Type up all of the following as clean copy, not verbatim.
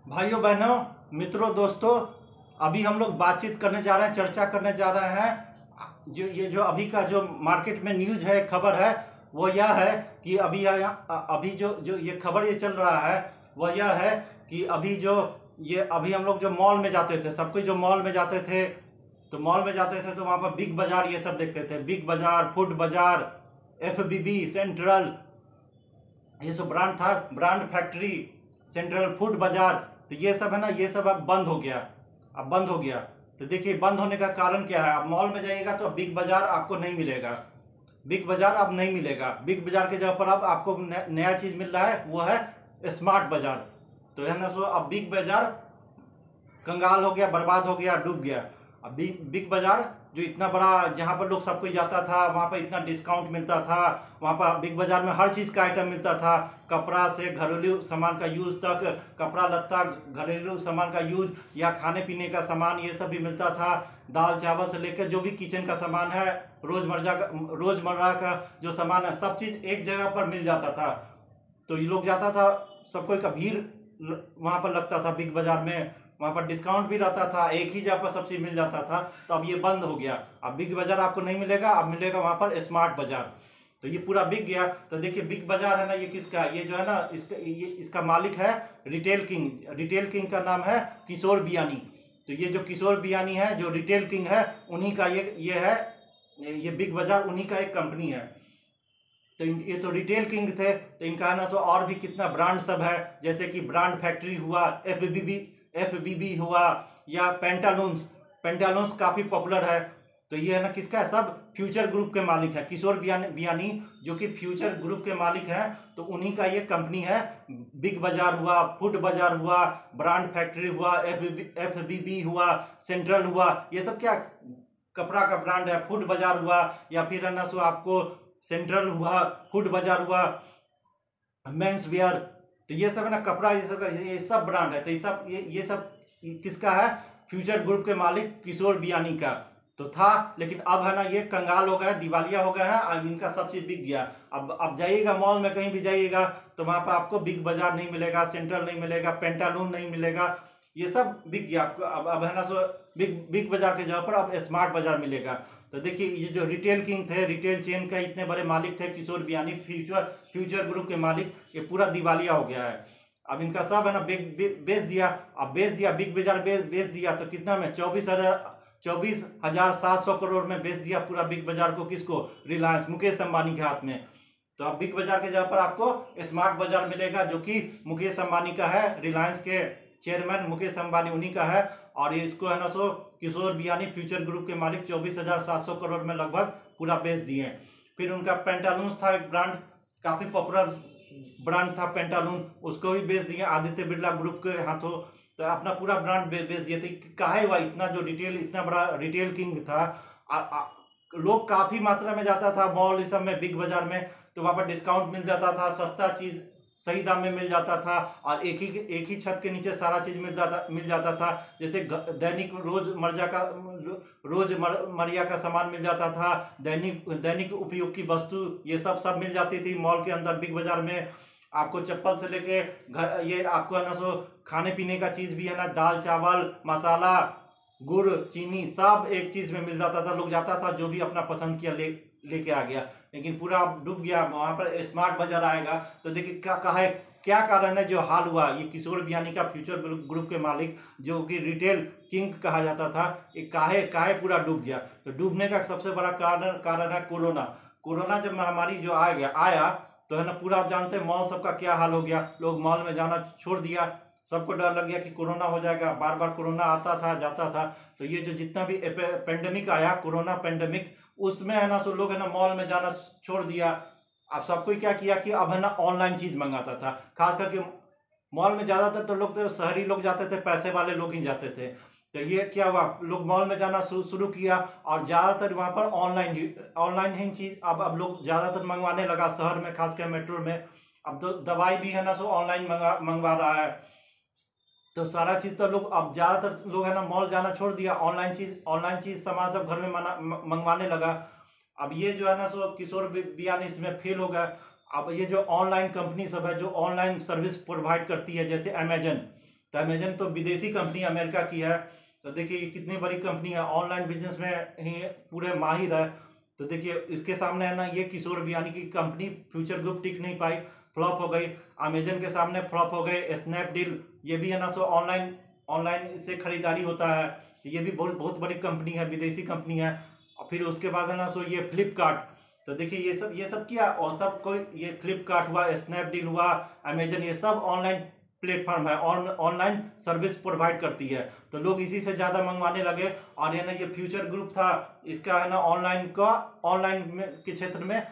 भाइयों बहनों, मित्रों, दोस्तों, अभी हम लोग बातचीत करने जा रहे हैं, चर्चा करने जा रहे हैं। जो अभी का जो मार्केट में न्यूज है, खबर है, वो यह है कि अभी जो जो ये खबर ये चल रहा है, वह यह है कि अभी हम लोग जो मॉल में जाते थे, सब कोई जो मॉल में जाते थे, तो मॉल में जाते थे तो वहाँ पर बिग बाजार ये सब देखते थे। बिग बाजार, फूड बाजार, FBB, सेंट्रल, ये सब ब्रांड था, ब्रांड फैक्ट्री, सेंट्रल फूड बाजार। तो ये सब है ना, ये सब अब बंद हो गया। अब बंद हो गया तो देखिए बंद होने का कारण क्या है। अब मॉल में जाइएगा तो बिग बाजार आपको नहीं मिलेगा। बिग बाजार अब नहीं मिलेगा। बिग बाजार के जगह पर अब आपको नया चीज मिल रहा है, वो है स्मार्ट बाजार। तो है ना, सो अब बिग बाजार कंगाल हो गया, बर्बाद हो गया, डूब गया। अब बिग बाजार जो इतना बड़ा, जहाँ पर लोग सब कोई जाता था, वहाँ पर इतना डिस्काउंट मिलता था, वहाँ पर बिग बाजार में हर चीज़ का आइटम मिलता था, कपड़ा से घरेलू सामान का यूज तक, कपड़ा लत्ता, घरेलू सामान का यूज या खाने पीने का सामान, ये सब भी मिलता था। दाल चावल से लेकर जो भी किचन का सामान है, रोजमर्रा का जो सामान है, सब चीज़ एक जगह पर मिल जाता था। तो ये लोग जाता था, सब कोई का भीड़ वहाँ पर लगता था बिग बाजार में। वहाँ पर डिस्काउंट भी रहता था, एक ही जगह पर सब चीज़ मिल जाता था। तो अब ये बंद हो गया। अब बिग बाजार आपको नहीं मिलेगा, अब मिलेगा वहाँ पर स्मार्ट बाजार। तो ये पूरा बिक गया। तो देखिए बिग बाजार है ना, ये किसका, ये जो है ना, इसका मालिक है रिटेल किंग। रिटेल किंग का नाम है किशोर बियानी। तो ये जो किशोर बियानी है, जो रिटेल किंग है, उन्हीं का ये है, ये बिग बाजार उन्हीं का एक कंपनी है। तो ये तो रिटेल किंग थे। तो इनका है ना, तो और भी कितना ब्रांड सब है, जैसे कि ब्रांड फैक्ट्री हुआ, FBB हुआ, या पेंटालून्स। पेंटालून्स काफ़ी पॉपुलर है। तो ये है ना, किसका है, सब फ्यूचर ग्रुप के मालिक है। किशोर बियानी जो कि फ्यूचर ग्रुप के मालिक हैं, तो उन्हीं का ये कंपनी है। बिग बाजार हुआ, फूड बाजार हुआ, ब्रांड फैक्ट्री हुआ, FBB हुआ, सेंट्रल हुआ, ये सब क्या कपड़ा का ब्रांड है। फूड बाजार हुआ, या फिर है ना, सो आपको सेंट्रल हुआ, फूड बाजार हुआ, मेंस वेयर। तो ये सब है ना, कपड़ा, ये सब ब्रांड है। तो ये सब किसका है, फ्यूचर ग्रुप के मालिक किशोर बियानी का तो था। लेकिन अब है ना, ये कंगाल हो गया, दिवालिया हो गया है। अब इनका सब चीज बिक गया। अब जाइएगा मॉल में, कहीं भी जाइएगा तो वहां पर आपको बिग बाजार नहीं मिलेगा, सेंट्रल नहीं मिलेगा, पेंटालून नहीं मिलेगा, ये सब बिक गया। अब है ना, सो बिग बाजार के जगह पर अब स्मार्ट बाजार मिलेगा। तो देखिए ये जो रिटेल किंग थे, रिटेल चेन का इतने बड़े मालिक थे किशोर बियानी, फ्यूचर ग्रुप के मालिक, ये पूरा दिवालिया हो गया है। अब इनका सब है ना बेच दिया। अब बेच दिया, बिग बाजार बेच दिया। तो कितना में, 24,700 करोड़ में बेच दिया पूरा बिग बाजार को। किसको, रिलायंस, मुकेश अंबानी के हाथ में। तो अब बिग बाजार के जगह पर आपको स्मार्ट बाजार मिलेगा, जो कि मुकेश अंबानी का है, रिलायंस के चेयरमैन मुकेश अंबानी उन्हीं का है। और इसको है ना, सो किशोर बियानी फ्यूचर ग्रुप के मालिक 24,700 करोड़ में लगभग पूरा बेच दिए। फिर उनका पेंटालून्स था एक ब्रांड, काफ़ी पॉपुलर ब्रांड था पेंटालून, उसको भी बेच दिए आदित्य बिरला ग्रुप के हाथों। तो अपना पूरा ब्रांड बेच दिए थे। काहे हुआ इतना, जो रिटेल, इतना बड़ा रिटेल किंग था। लोग काफ़ी मात्रा में जाता था मॉल इस सब में, बिग बाजार में। तो वहाँ पर डिस्काउंट मिल जाता था, सस्ता चीज़ सही दाम में मिल जाता था, और एक ही छत के नीचे सारा चीज मिल जाता था। जैसे दैनिक रोजमर्रा का सामान मिल जाता था, दैनिक उपयोग की वस्तु, ये सब मिल जाती थी मॉल के अंदर, बिग बाजार में। आपको चप्पल से लेके घर, ये आपको है ना, सो खाने पीने का चीज भी है ना, दाल चावल मसाला गुड़ चीनी सब एक चीज में मिल जाता था। लोग जाता था, जो भी अपना पसंद किया लेके आ गया। लेकिन पूरा डूब गया। वहां पर स्मार्ट बाजार आएगा तो देखिए क्या कहा है, क्या कारण है जो हाल हुआ। ये किशोर बियानी का फ्यूचर ग्रुप के मालिक, जो कि रिटेल किंग कहा जाता था, ये काहे पूरा डूब गया। तो डूबने का सबसे बड़ा कारण है कोरोना। कोरोना जब महामारी जो आया तो है ना, पूरा आप जानते हैं मॉल सबका क्या हाल हो गया। लोग मॉल में जाना छोड़ दिया, सबको डर लग गया कि कोरोना हो जाएगा। बार बार कोरोना आता था जाता था। तो ये जो जितना भी पेंडेमिक आया, कोरोना पेंडेमिक, उसमें है ना, सो लोग है ना मॉल में जाना छोड़ दिया। अब सबको क्या किया कि अब है ना ऑनलाइन चीज मंगाता था। खास करके मॉल में ज्यादातर तो लोग, तो शहरी लोग जाते थे, पैसे वाले लोग ही जाते थे। तो ये क्या हुआ, लोग मॉल में जाना शुरू किया, और ज्यादातर वहां पर ऑनलाइन ही चीज अब लोग ज्यादातर मंगवाने लगा, शहर में, खासकर मेट्रो में। अब तो दवाई भी है ना, सो ऑनलाइन मंगवा रहा है। तो सारा चीज तो लोग, अब ज्यादातर लोग है ना मॉल जाना छोड़ दिया, ऑनलाइन चीज सामान सब घर में मंगवाने लगा। अब ये जो है ना, सो किशोर बियानी इसमें फेल हो गया। अब ये जो ऑनलाइन कंपनी सब है, जो ऑनलाइन सर्विस प्रोवाइड करती है, जैसे अमेजन, तो अमेजन तो विदेशी कंपनी अमेरिका की है। तो देखिए ये कितनी बड़ी कंपनी है, ऑनलाइन बिजनेस में ही पूरे माहिर है। तो देखिए इसके सामने है ना ये किशोर बियानी की कंपनी फ्यूचर ग्रुप टिक नहीं पाई, फ्लॉप हो गई। अमेजन के सामने फ्लॉप हो गए स्नैपडील, ये भी है ना सो ऑनलाइन ऑनलाइन से खरीदारी होता है, ये भी बहुत बहुत बड़ी कंपनी है, विदेशी कंपनी है। और फिर उसके बाद है ना सो ये फ्लिपकार्ट। तो देखिए ये सब किया, और सब कोई ये फ्लिपकार्ट हुआ, स्नैपडील हुआ, अमेजन, ये सब ऑनलाइन प्लेटफॉर्म है, ऑनलाइन सर्विस प्रोवाइड करती है। तो लोग इसी से ज़्यादा मंगवाने लगे। और है ना ये फ्यूचर ग्रुप था, इसका है ना ऑनलाइन के क्षेत्र में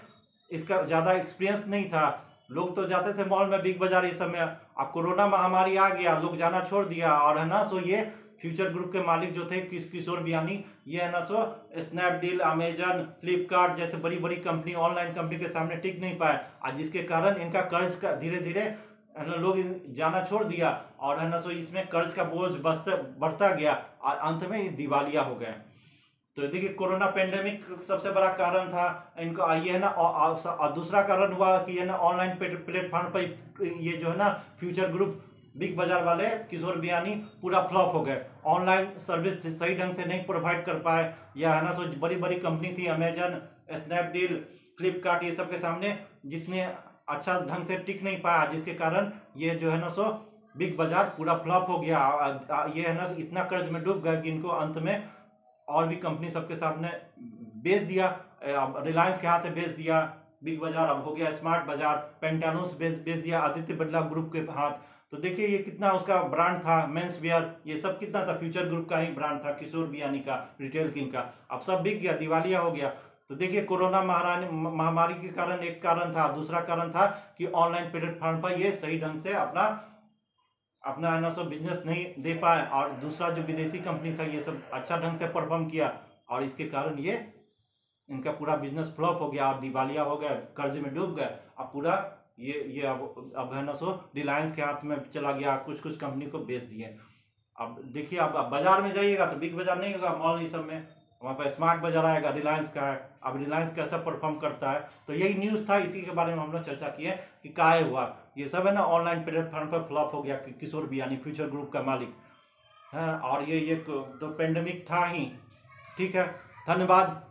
इसका ज़्यादा एक्सपीरियंस नहीं था। लोग तो जाते थे मॉल में, बिग बाजार इस समय। अब कोरोना महामारी आ गया, लोग जाना छोड़ दिया। और है ना सो ये फ्यूचर ग्रुप के मालिक जो थे किशोर बियानी, ये है ना सो स्नैपडील, अमेजन, फ्लिपकार्ट जैसे बड़ी बड़ी कंपनी, ऑनलाइन कंपनी के सामने टिक नहीं पाए, और जिसके कारण इनका कर्ज का धीरे धीरे है ना लोग जाना छोड़ दिया। और है ना सो इसमें कर्ज का बोझ बढ़ता गया, और अंत में ये दिवालिया हो गए। तो देखिए कोरोना पेंडेमिक सबसे बड़ा कारण था इनको, ये है ना। और दूसरा कारण हुआ कि ये ना ऑनलाइन प्लेटफॉर्म पर ये जो है ना फ्यूचर ग्रुप, बिग बाजार वाले किशोर बियानी पूरा फ्लॉप हो गए, ऑनलाइन सर्विस सही ढंग से नहीं प्रोवाइड कर पाए। या है ना सो बड़ी बड़ी कंपनी थी अमेजन, स्नैपडील, फ्लिपकार्ट, ये सब के सामने जितने अच्छा ढंग से टिक नहीं पाया, जिसके कारण ये जो है ना सो बिग बाजार पूरा फ्लॉप हो गया। ये है ना इतना कर्ज में डूब गया कि इनको अंत में और भी कंपनी सबके सामने बेच दिया। रिलायंस के हाथ में बेच दिया बिग बाजार, अब हो गया स्मार्ट बाजार। पेंटालून्स बेच दिया आदित्य बिरला ग्रुप के हाथ। तो देखिए ये कितना उसका ब्रांड था, मेंस वेयर, ये सब कितना था, फ्यूचर ग्रुप का ही ब्रांड था, किशोर बियानी का, रिटेल किंग का। अब सब बिक गया, दिवालिया हो गया। तो देखिए कोरोना महामारी के कारण एक कारण था, दूसरा कारण था कि ऑनलाइन प्लेटफॉर्म पर ये सही ढंग से अपना है ना सो बिजनेस नहीं दे पाए। और दूसरा जो विदेशी कंपनी था ये सब अच्छा ढंग से परफॉर्म किया, और इसके कारण ये इनका पूरा बिजनेस फ्लॉप हो गया और दिवालिया हो गया, कर्ज में डूब गए। अब पूरा ये अब है ना सो रिलायंस के हाथ में चला गया, कुछ कुछ कंपनी को बेच दिए। अब देखिए अब बाजार में जाइएगा तो बिग बाजार नहीं होगा, मॉल ये सब में, वहाँ पर स्मार्ट बाजार आएगा, रिलायंस का है। अब रिलायंस कैसा परफॉर्म करता है, तो यही न्यूज़ था, इसी के बारे में हम लोग चर्चा किए कि काहे हुआ ये सब है ना ऑनलाइन प्लेटफॉर्म पर फ्लॉप हो गया किशोर बियानी, फ्यूचर ग्रुप का मालिक है। और ये तो पेंडेमिक था ही। ठीक है, धन्यवाद।